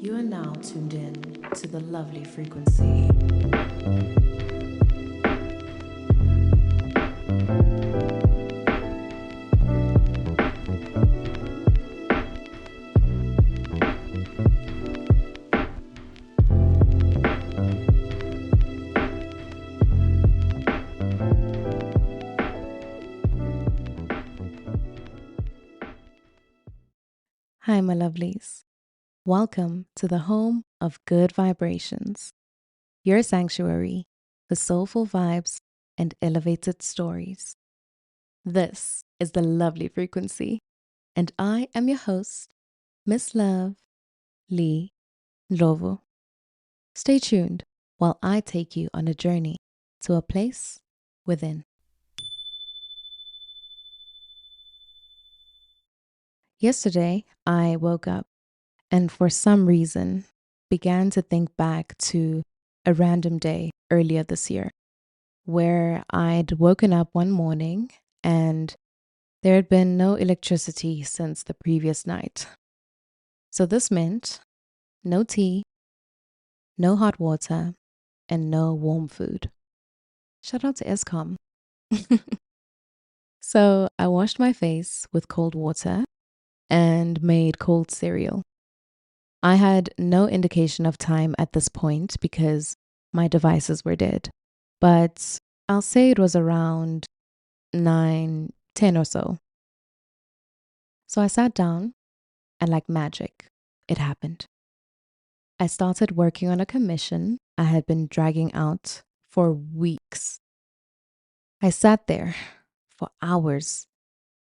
You are now tuned in to the lovely frequency. Hi, my lovelies. Welcome to the home of good vibrations, your sanctuary for soulful vibes and elevated stories. This is the lovely frequency, and I am your host, Miss Love Lee Lovo. Stay tuned while I take you on a journey to a place within. Yesterday, I woke up and for some reason began to think back to a random day earlier this year where I'd woken up one morning and there had been no electricity since the previous night. So this meant no tea, no hot water, and no warm food. Shout out to ESCOM. So I washed my face with cold water and made cold cereal. I had no indication of time at this point because my devices were dead, but I'll say it was around 9:10 or so. So I sat down and like magic, it happened. I started working on a commission I had been dragging out for weeks. I sat there for hours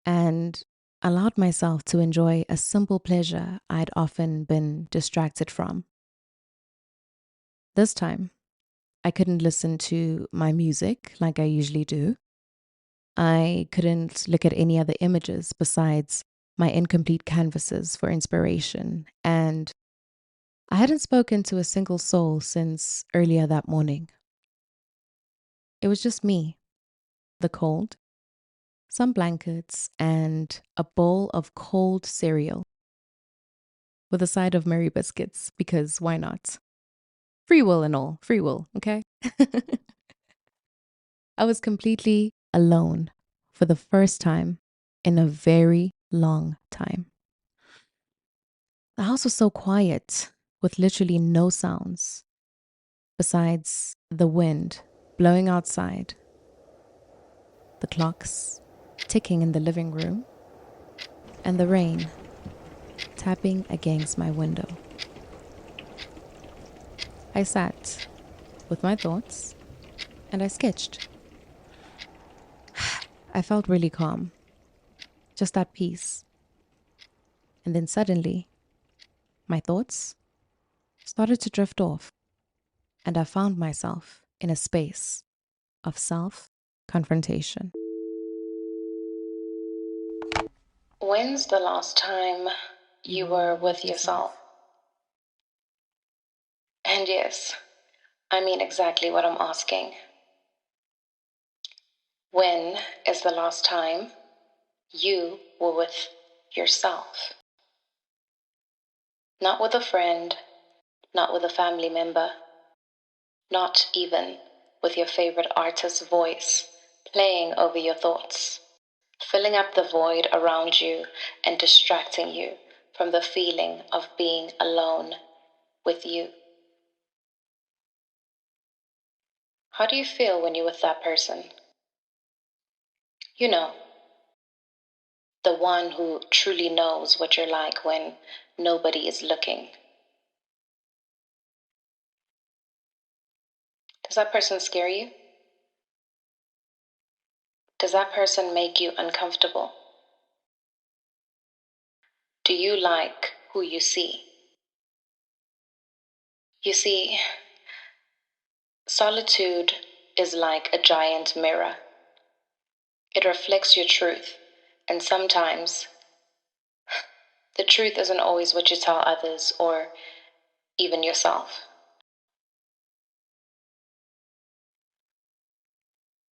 and allowed myself to enjoy a simple pleasure I'd often been distracted from. This time, I couldn't listen to my music like I usually do. I couldn't look at any other images besides my incomplete canvases for inspiration, and I hadn't spoken to a single soul since earlier that morning. It was just me, the cold, some blankets, and a bowl of cold cereal with a side of Mary biscuits, because why not? Free will and all, free will, okay? I was completely alone for the first time in a very long time. The house was so quiet with literally no sounds besides the wind blowing outside, the clocks ticking in the living room, and the rain tapping against my window. I sat with my thoughts and I sketched. I felt really calm, just at peace. And then suddenly, my thoughts started to drift off, and I found myself in a space of self-confrontation. When's the last time you were with yourself? And yes, I mean exactly what I'm asking. When is the last time you were with yourself? Not with a friend, not with a family member, not even with your favorite artist's voice playing over your thoughts, filling up the void around you and distracting you from the feeling of being alone with you. How do you feel when you're with that person? You know, the one who truly knows what you're like when nobody is looking. Does that person scare you? Does that person make you uncomfortable? Do you like who you see? You see, solitude is like a giant mirror. It reflects your truth, and sometimes the truth isn't always what you tell others or even yourself.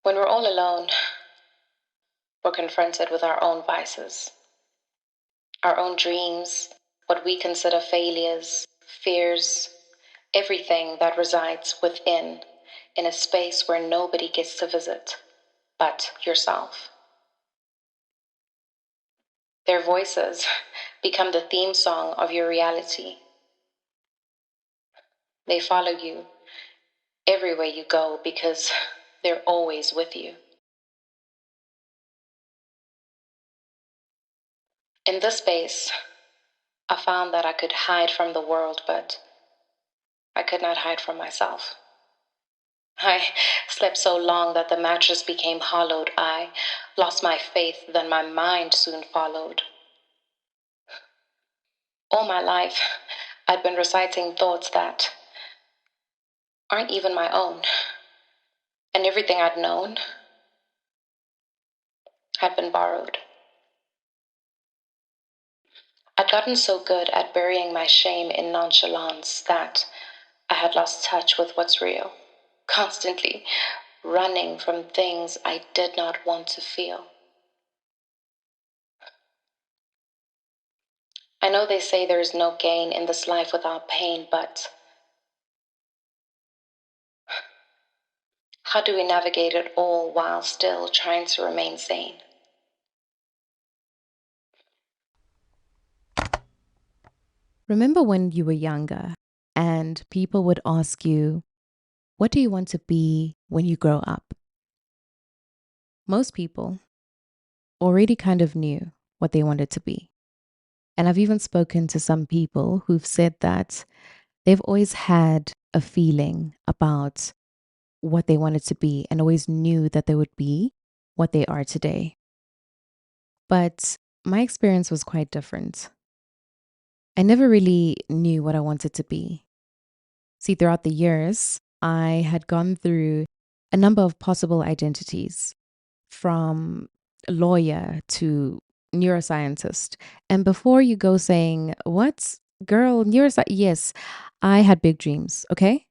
When we're all alone, we're confronted with our own vices, our own dreams, what we consider failures, fears, everything that resides within, in a space where nobody gets to visit but yourself. Their voices become the theme song of your reality. They follow you everywhere you go because they're always with you. In this space, I found that I could hide from the world, but I could not hide from myself. I slept so long that the mattress became hollowed. I lost my faith, then my mind soon followed. All my life, I'd been reciting thoughts that aren't even my own, and everything I'd known had been borrowed. I'd gotten so good at burying my shame in nonchalance that I had lost touch with what's real, constantly running from things I did not want to feel. I know they say there is no gain in this life without pain, but how do we navigate it all while still trying to remain sane? Remember when you were younger and people would ask you, what do you want to be when you grow up? Most people already kind of knew what they wanted to be. And I've even spoken to some people who've said that they've always had a feeling about what they wanted to be and always knew that they would be what they are today. But my experience was quite different. I never really knew what I wanted to be. See, throughout the years, I had gone through a number of possible identities, from lawyer to neuroscientist. And before you go saying, what, girl, neuroscience? Yes, I had big dreams, okay?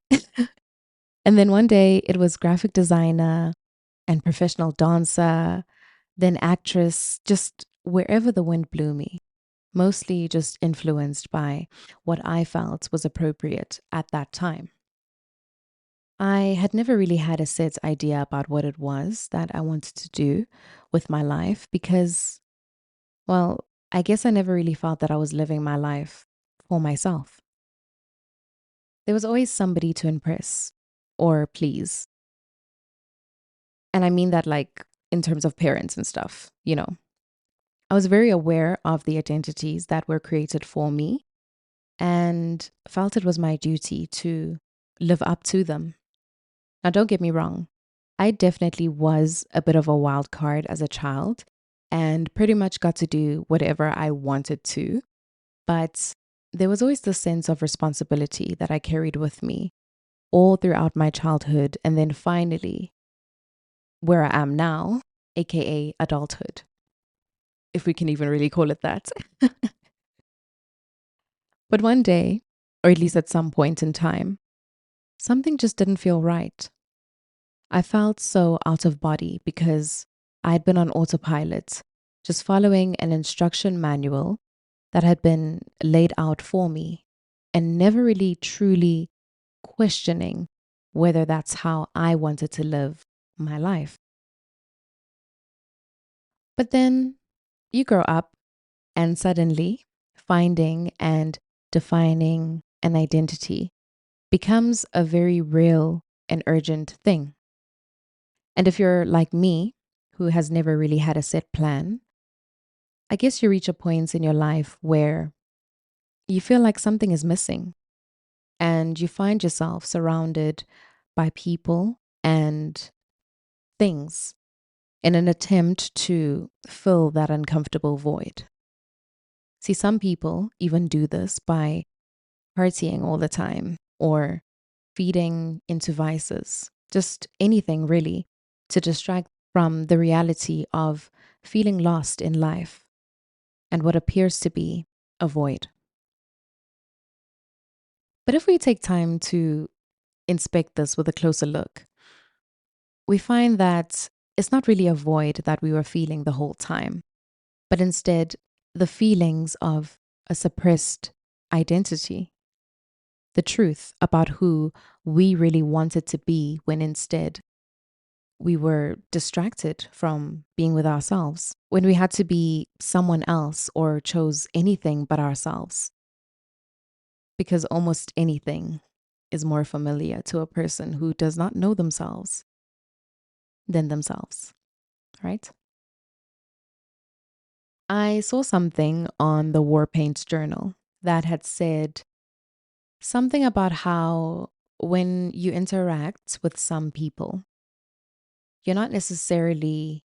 And then one day it was graphic designer and professional dancer, then actress, just wherever the wind blew me, mostly just influenced by what I felt was appropriate at that time. I had never really had a set idea about what it was that I wanted to do with my life because, well, I guess I never really felt that I was living my life for myself. There was always somebody to impress or please. And I mean that like in terms of parents and stuff, you know. I was very aware of the identities that were created for me and felt it was my duty to live up to them. Now, don't get me wrong. I definitely was a bit of a wild card as a child and pretty much got to do whatever I wanted to. But there was always this sense of responsibility that I carried with me all throughout my childhood. And then finally, where I am now, AKA adulthood, if we can even really call it that. But one day, or at least at some point in time, something just didn't feel right. I felt so out of body because I'd been on autopilot, just following an instruction manual that had been laid out for me and never really truly questioning whether that's how I wanted to live my life. But then you grow up and suddenly finding and defining an identity becomes a very real and urgent thing. And if you're like me, who has never really had a set plan, I guess you reach a point in your life where you feel like something is missing and you find yourself surrounded by people and things in an attempt to fill that uncomfortable void. See, some people even do this by partying all the time or feeding into vices, just anything really to distract from the reality of feeling lost in life and what appears to be a void. But if we take time to inspect this with a closer look, we find that it's not really a void that we were feeling the whole time, but instead the feelings of a suppressed identity. the truth about who we really wanted to be, when instead we were distracted from being with ourselves, when we had to be someone else or chose anything but ourselves. Because almost anything is more familiar to a person who does not know themselves than themselves, right? I saw something on the War Paint Journal that had said something about how when you interact with some people, you're not necessarily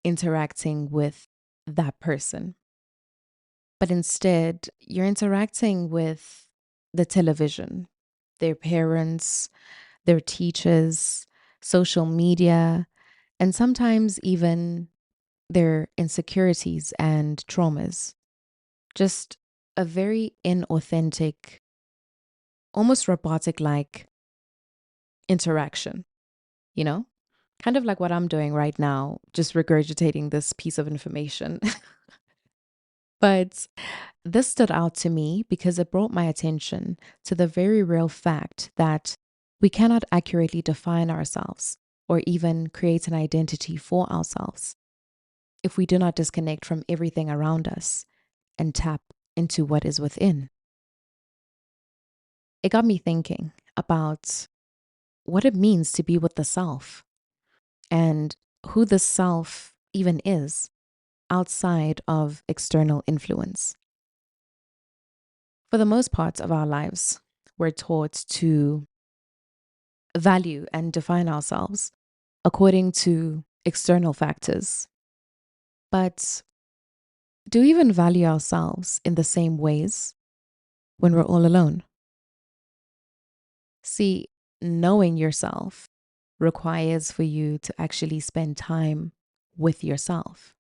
interacting with that person, but instead you're interacting with the television, their parents, their teachers, social media, and sometimes even their insecurities and traumas. Just a very inauthentic, almost robotic like interaction, you know? Kind of like what I'm doing right now, just regurgitating this piece of information. But this stood out to me because it brought my attention to the very real fact that we cannot accurately define ourselves or even create an identity for ourselves if we do not disconnect from everything around us and tap into what is within. It got me thinking about what it means to be with the self and who the self even is outside of external influence. For the most part of our lives, we're taught to value and define ourselves according to external factors. But do we even value ourselves in the same ways when we're all alone? See, knowing yourself requires for you to actually spend time with yourself.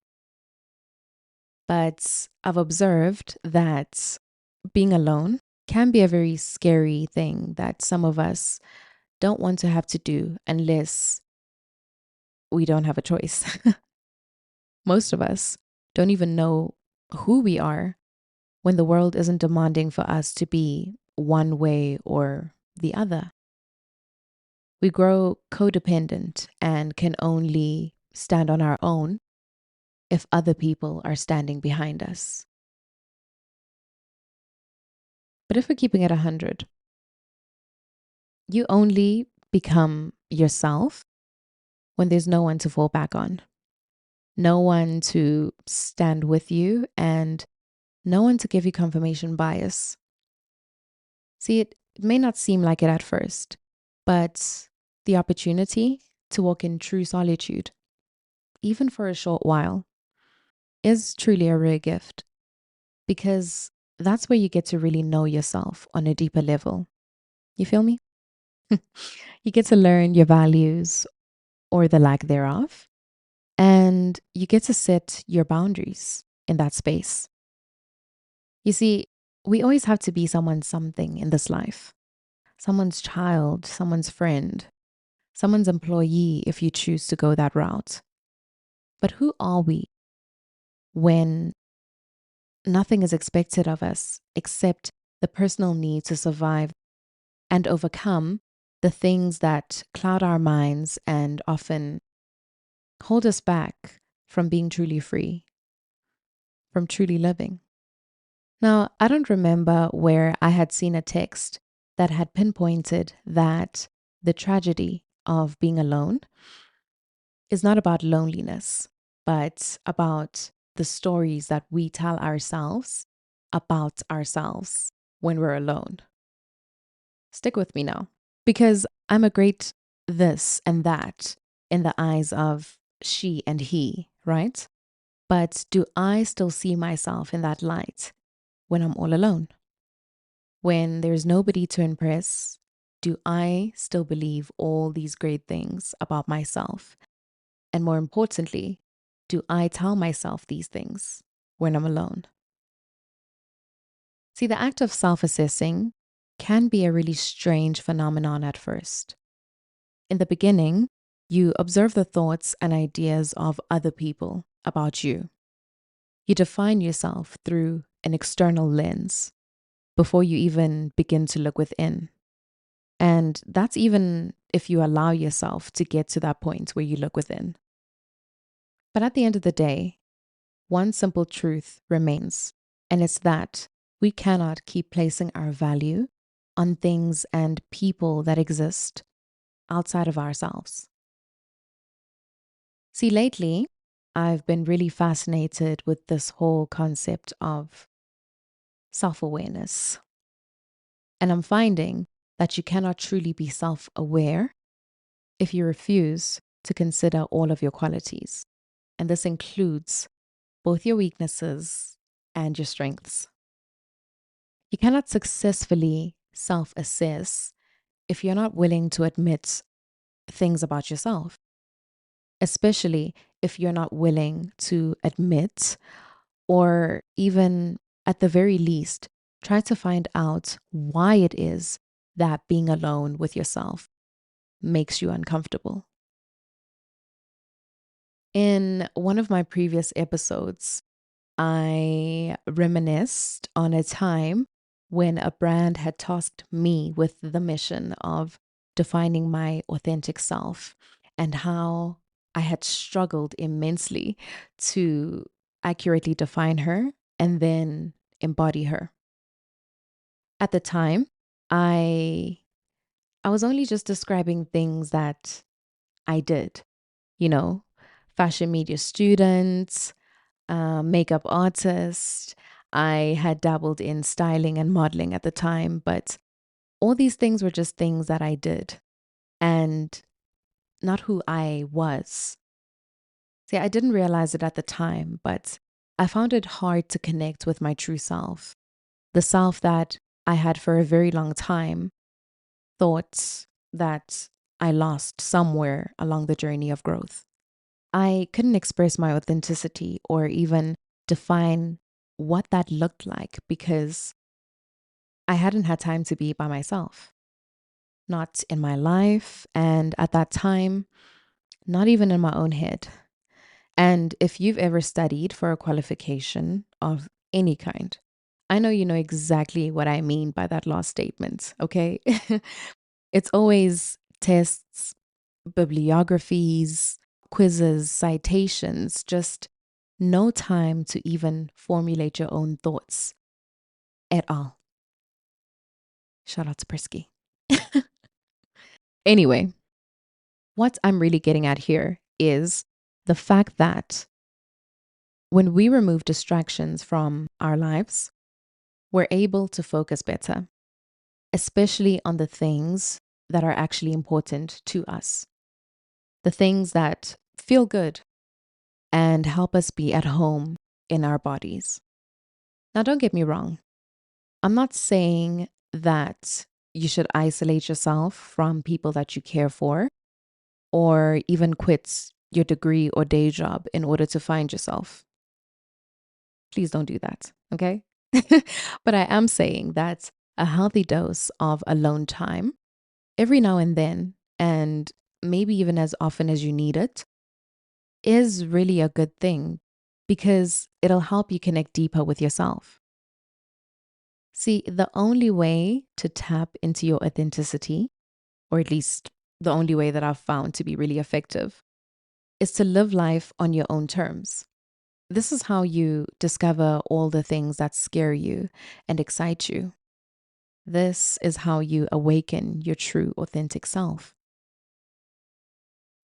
But I've observed that being alone can be a very scary thing that some of us don't want to have to do unless we don't have a choice. Most of us don't even know who we are when the world isn't demanding for us to be one way or the other. We grow codependent and can only stand on our own if other people are standing behind us. But if we're keeping it 100, you only become yourself when there's no one to fall back on, no one to stand with you, and no one to give you confirmation bias. See, it may not seem like it at first, but the opportunity to walk in true solitude, even for a short while, is truly a rare gift because that's where you get to really know yourself on a deeper level. You feel me? You get to learn your values or the lack thereof, and you get to set your boundaries in that space. You see, we always have to be someone's something in this life, someone's child, someone's friend, someone's employee if you choose to go that route. But who are we when nothing is expected of us except the personal need to survive and overcome the things that cloud our minds and often hold us back from being truly free, from truly living? Now, I don't remember where I had seen a text that had pinpointed that the tragedy of being alone is not about loneliness, but about the stories that we tell ourselves about ourselves when we're alone. Stick with me now, because I'm a great this and that in the eyes of she and he, right? But do I still see myself in that light when I'm all alone? When there's nobody to impress, do I still believe all these great things about myself? And more importantly, do I tell myself these things when I'm alone? See, the act of self-assessing can be a really strange phenomenon at first. In the beginning, you observe the thoughts and ideas of other people about you. You define yourself through an external lens. before you even begin to look within. And that's even if you allow yourself to get to that point where you look within. But at the end of the day, one simple truth remains, and it's that we cannot keep placing our value on things and people that exist outside of ourselves. See, lately, I've been really fascinated with this whole concept of self-awareness. And I'm finding that you cannot truly be self-aware if you refuse to consider all of your qualities. And this includes both your weaknesses and your strengths. You cannot successfully self-assess if you're not willing to admit things about yourself, especially if you're not willing to admit, or even at the very least, try to find out why it is that being alone with yourself makes you uncomfortable. In one of my previous episodes, I reminisced on a time when a brand had tasked me with the mission of defining my authentic self, and how I had struggled immensely to accurately define her and then embody her. At the time, I I was only just describing things that I did, you know, fashion media student, makeup artist. I had dabbled in styling and modeling at the time, but all these things were just things that I did and not who I was. See, I didn't realize it at the time, but I found it hard to connect with my true self, the self that I had for a very long time thought that I lost somewhere along the journey of growth. I couldn't express my authenticity or even define what that looked like because I hadn't had time to be by myself, not in my life, and at that time, not even in my own head. And if you've ever studied for a qualification of any kind, I know you know exactly what I mean by that last statement, okay? It's always tests, bibliographies, quizzes, citations, just no time to even formulate your own thoughts at all. Shout out to Prisky. Anyway, what I'm really getting at here is the fact that when we remove distractions from our lives, we're able to focus better, especially on the things that are actually important to us, the things that feel good and help us be at home in our bodies. Now, don't get me wrong. I'm not saying that you should isolate yourself from people that you care for or even quit your degree or day job in order to find yourself. Please don't do that, okay? But I am saying that a healthy dose of alone time every now and then, and maybe even as often as you need it, is really a good thing because it'll help you connect deeper with yourself. See, the only way to tap into your authenticity, or at least the only way that I've found to be really effective, is to live life on your own terms. This is how you discover all the things that scare you and excite you. This is how you awaken your true, authentic self.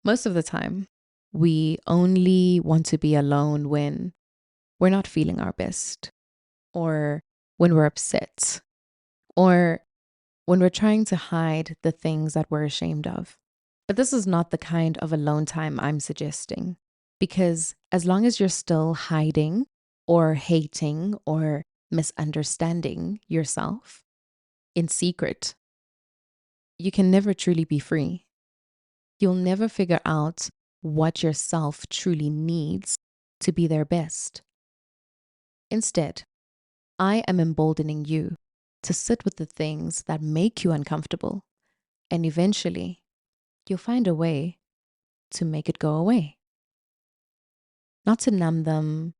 Most of the time, we only want to be alone when we're not feeling our best, or when we're upset, or when we're trying to hide the things that we're ashamed of. But this is not the kind of alone time I'm suggesting, because as long as you're still hiding or hating or misunderstanding yourself in secret, you can never truly be free. You'll never figure out what yourself truly needs to be their best. Instead, I am emboldening you to sit with the things that make you uncomfortable, and eventually you'll find a way to make it go away. Not to numb them,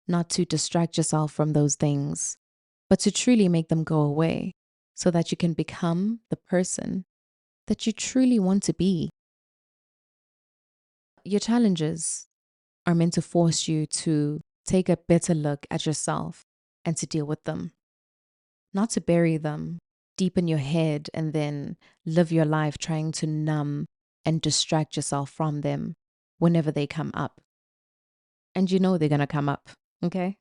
not to distract yourself from those things, but to truly make them go away so that you can become the person that you truly want to be. Your challenges are meant to force you to take a better look at yourself and to deal with them, not to bury them deep in your head and then live your life trying to numb and distract yourself from them whenever they come up. And you know they're going to come up, okay?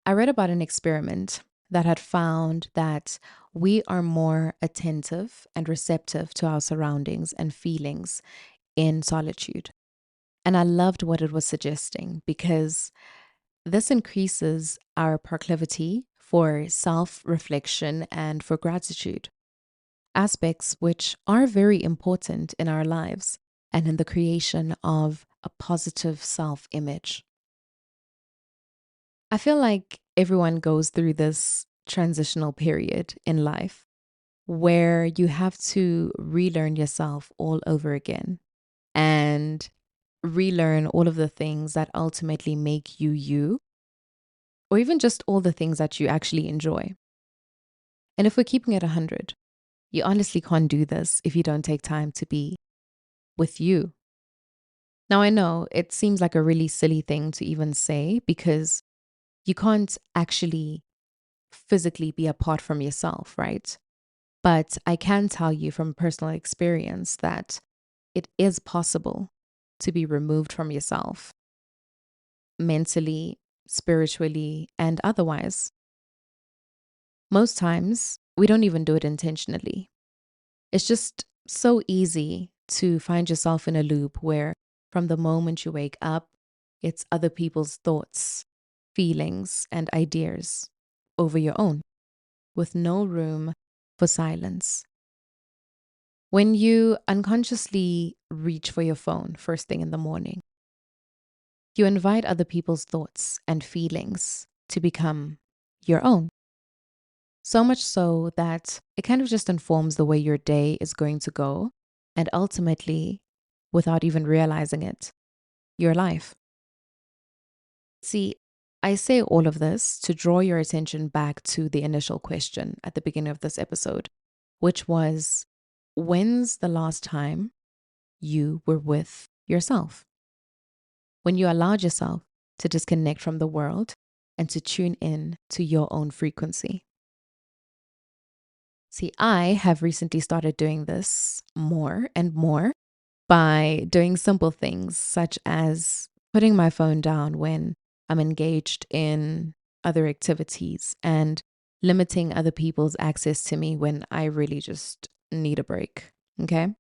I read about an experiment that had found that we are more attentive and receptive to our surroundings and feelings in solitude. And I loved what it was suggesting because this increases our proclivity for self-reflection and for gratitude, aspects which are very important in our lives and in the creation of a positive self-image. I feel like everyone goes through this transitional period in life where you have to relearn yourself all over again and relearn all of the things that ultimately make you you, or even just all the things that you actually enjoy. And if we're keeping it 100, you honestly can't do this if you don't take time to be with you. Now, I know it seems like a really silly thing to even say because you can't actually physically be apart from yourself, right? But I can tell you from personal experience that it is possible to be removed from yourself mentally, spiritually, and otherwise. Most times, we don't even do it intentionally. It's just so easy to find yourself in a loop where from the moment you wake up, it's other people's thoughts, feelings, and ideas over your own, with no room for silence. When you unconsciously reach for your phone first thing in the morning, you invite other people's thoughts and feelings to become your own. So much so that it kind of just informs the way your day is going to go, and ultimately, without even realizing it, your life. See, I say all of this to draw your attention back to the initial question at the beginning of this episode, which was, when's the last time you were with yourself? When you allowed yourself to disconnect from the world and to tune in to your own frequency. See, I have recently started doing this more and more by doing simple things such as putting my phone down when I'm engaged in other activities and limiting other people's access to me when I really just need a break. Okay.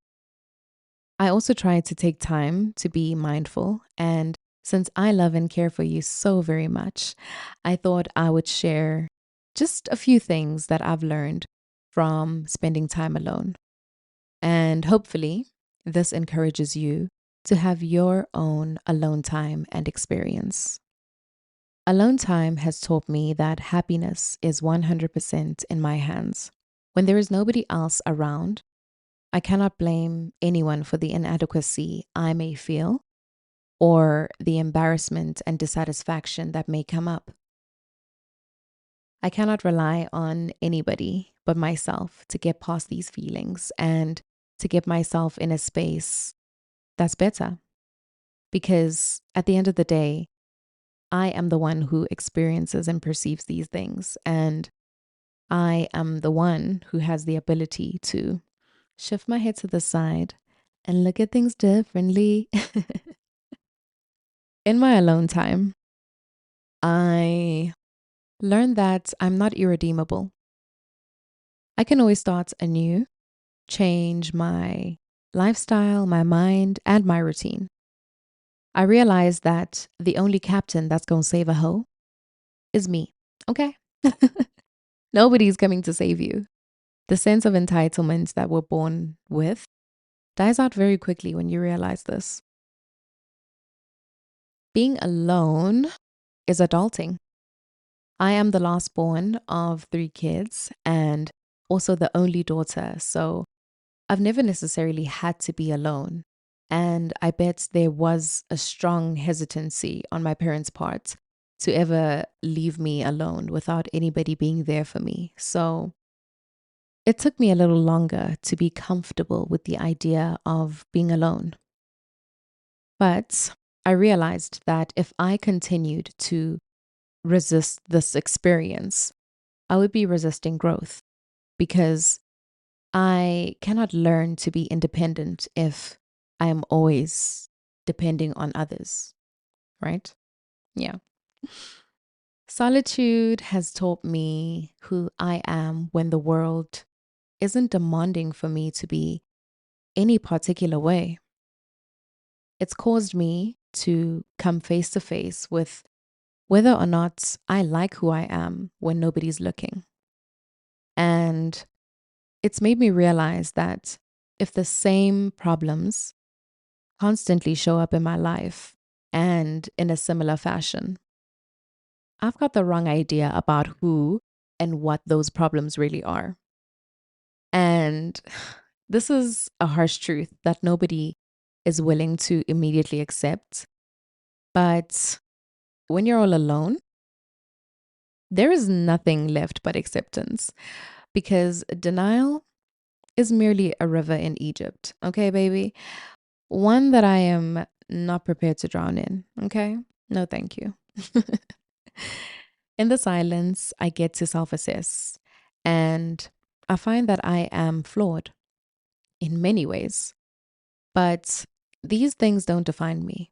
I also try to take time to be mindful. And since I love and care for you so very much, I thought I would share just a few things that I've learned from spending time alone. And hopefully, this encourages you to have your own alone time and experience. Alone time has taught me that happiness is 100% in my hands. When there is nobody else around, I cannot blame anyone for the inadequacy I may feel or the embarrassment and dissatisfaction that may come up. I cannot rely on anybody but myself to get past these feelings and to get myself in a space that's better. Because at the end of the day, I am the one who experiences and perceives these things. And I am the one who has the ability to shift my head to the side and look at things differently. In my alone time, I learned that I'm not irredeemable. I can always start anew, change my lifestyle, my mind, and my routine. I realized that the only captain that's going to save a hoe is me. Okay? Nobody's coming to save you. The sense of entitlement that we're born with dies out very quickly when you realize this. Being alone is adulting. I am the last born of 3 kids and also the only daughter. So I've never necessarily had to be alone. And I bet there was a strong hesitancy on my parents' part to ever leave me alone without anybody being there for me. So it took me a little longer to be comfortable with the idea of being alone. But I realized that if I continued to resist this experience, I would be resisting growth because I cannot learn to be independent if I am always depending on others, right? Yeah. Solitude has taught me who I am when the world isn't demanding for me to be any particular way. It's caused me to come face to face with whether or not I like who I am when nobody's looking. And it's made me realize that if the same problems constantly show up in my life and in a similar fashion, I've got the wrong idea about who and what those problems really are. And this is a harsh truth that nobody is willing to immediately accept. But when you're all alone, there is nothing left but acceptance because denial is merely a river in Egypt. Okay, baby? One that I am not prepared to drown in. Okay? No, thank you. In the silence, I get to self assess and I find that I am flawed in many ways. But these things don't define me,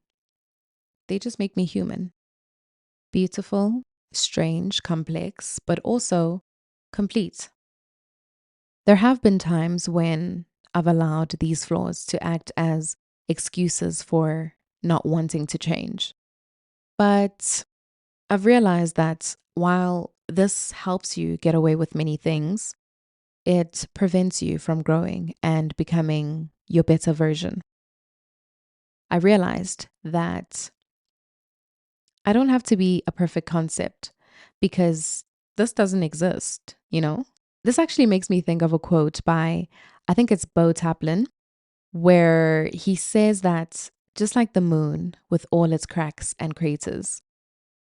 they just make me human. Beautiful, strange, complex, but also complete. There have been times when I've allowed these flaws to act as excuses for not wanting to change. But I've realized that while this helps you get away with many things, it prevents you from growing and becoming your better version. I realized that I don't have to be a perfect concept because this doesn't exist, you know? This actually makes me think of a quote by, I think it's Bo Taplin, where he says that just like the moon with all its cracks and craters,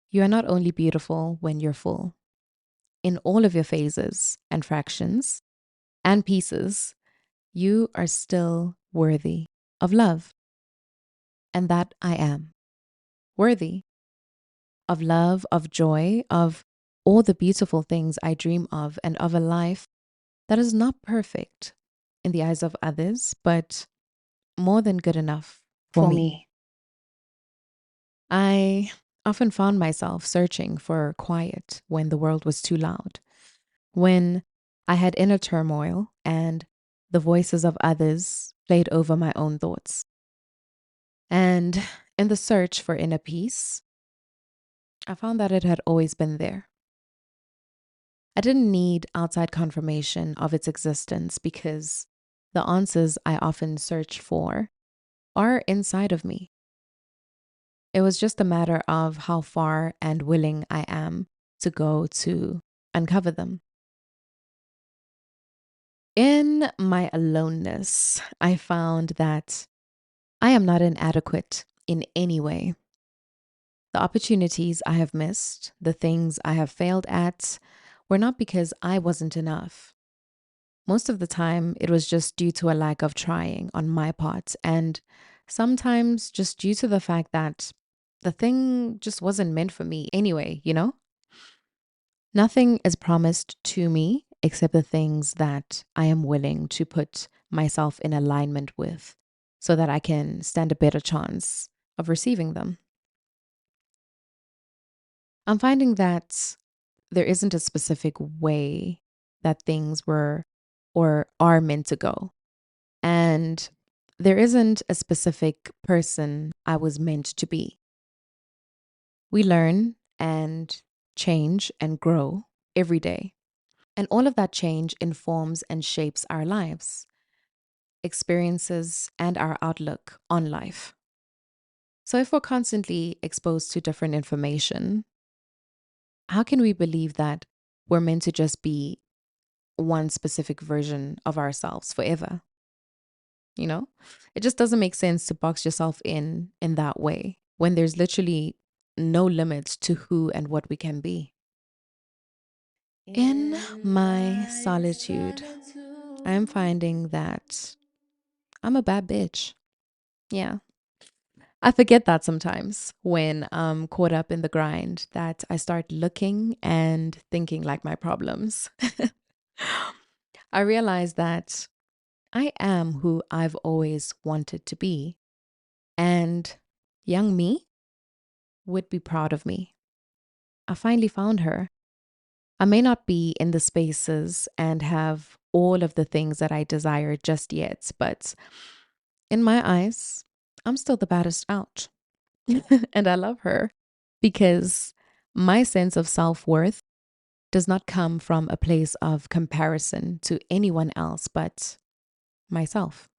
you are not only beautiful when you're full, in all of your phases and fractions and pieces, you are still worthy of love. And that I am worthy of love, of joy, of all the beautiful things I dream of, and of a life that is not perfect in the eyes of others, but more than good enough for me. I often found myself searching for quiet when the world was too loud, when I had inner turmoil and the voices of others played over my own thoughts. And in the search for inner peace, I found that it had always been there. I didn't need outside confirmation of its existence because the answers I often searched for are inside of me. It was just a matter of how far and willing I am to go to uncover them. In my aloneness, I found that I am not inadequate in any way. The opportunities I have missed, the things I have failed at, were not because I wasn't enough. Most of the time, it was just due to a lack of trying on my part, and sometimes just due to the fact that the thing just wasn't meant for me anyway, you know? Nothing is promised to me except the things that I am willing to put myself in alignment with so that I can stand a better chance of receiving them. I'm finding that there isn't a specific way that things were or are meant to go. And there isn't a specific person I was meant to be. We learn and change and grow every day. And all of that change informs and shapes our lives, experiences, and our outlook on life. So if we're constantly exposed to different information, how can we believe that we're meant to just be one specific version of ourselves forever? You know, it just doesn't make sense to box yourself in that way when there's literally no limits to who and what we can be. In my solitude, I'm finding that I'm a bad bitch. Yeah. I forget that sometimes when I'm caught up in the grind, that I start looking and thinking like my problems. I realize that I am who I've always wanted to be. And young me would be proud of me. I finally found her. I may not be in the spaces and have all of the things that I desire just yet, but in my eyes, I'm still the baddest out. And I love her because my sense of self worth does not come from a place of comparison to anyone else but myself.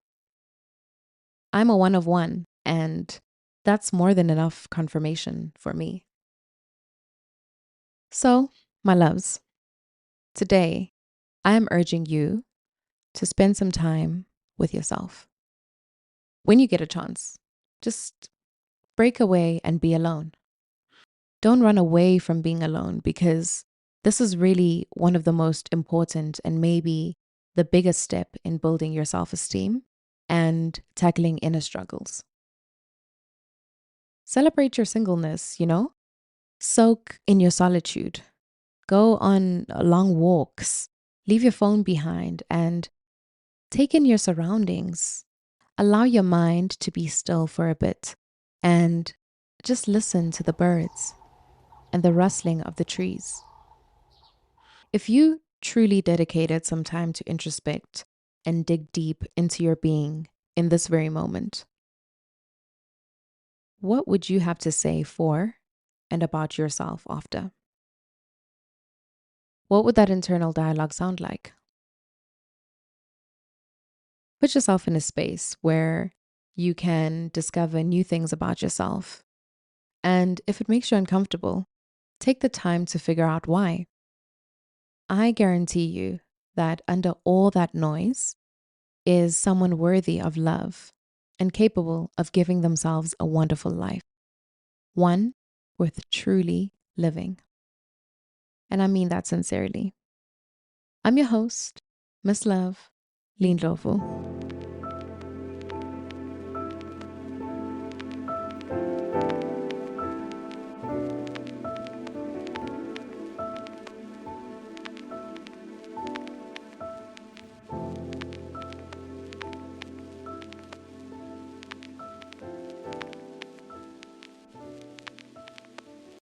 I'm a one of one, and that's more than enough confirmation for me. So, my loves, today I am urging you to spend some time with yourself. When you get a chance, just break away and be alone. Don't run away from being alone because this is really one of the most important and maybe the biggest step in building your self esteem and tackling inner struggles. Celebrate your singleness, soak in your solitude, go on long walks, leave your phone behind, and take in your surroundings. Allow your mind to be still for a bit and just listen to the birds and the rustling of the trees. If you truly dedicated some time to introspect and dig deep into your being in this very moment, what would you have to say for and about yourself after? What would that internal dialogue sound like? Put yourself in a space where you can discover new things about yourself. And if it makes you uncomfortable, take the time to figure out why. I guarantee you that under all that noise is someone worthy of love and capable of giving themselves a wonderful life, one worth truly living. And I mean that sincerely. I'm your host, Miss Love, Lindlovu.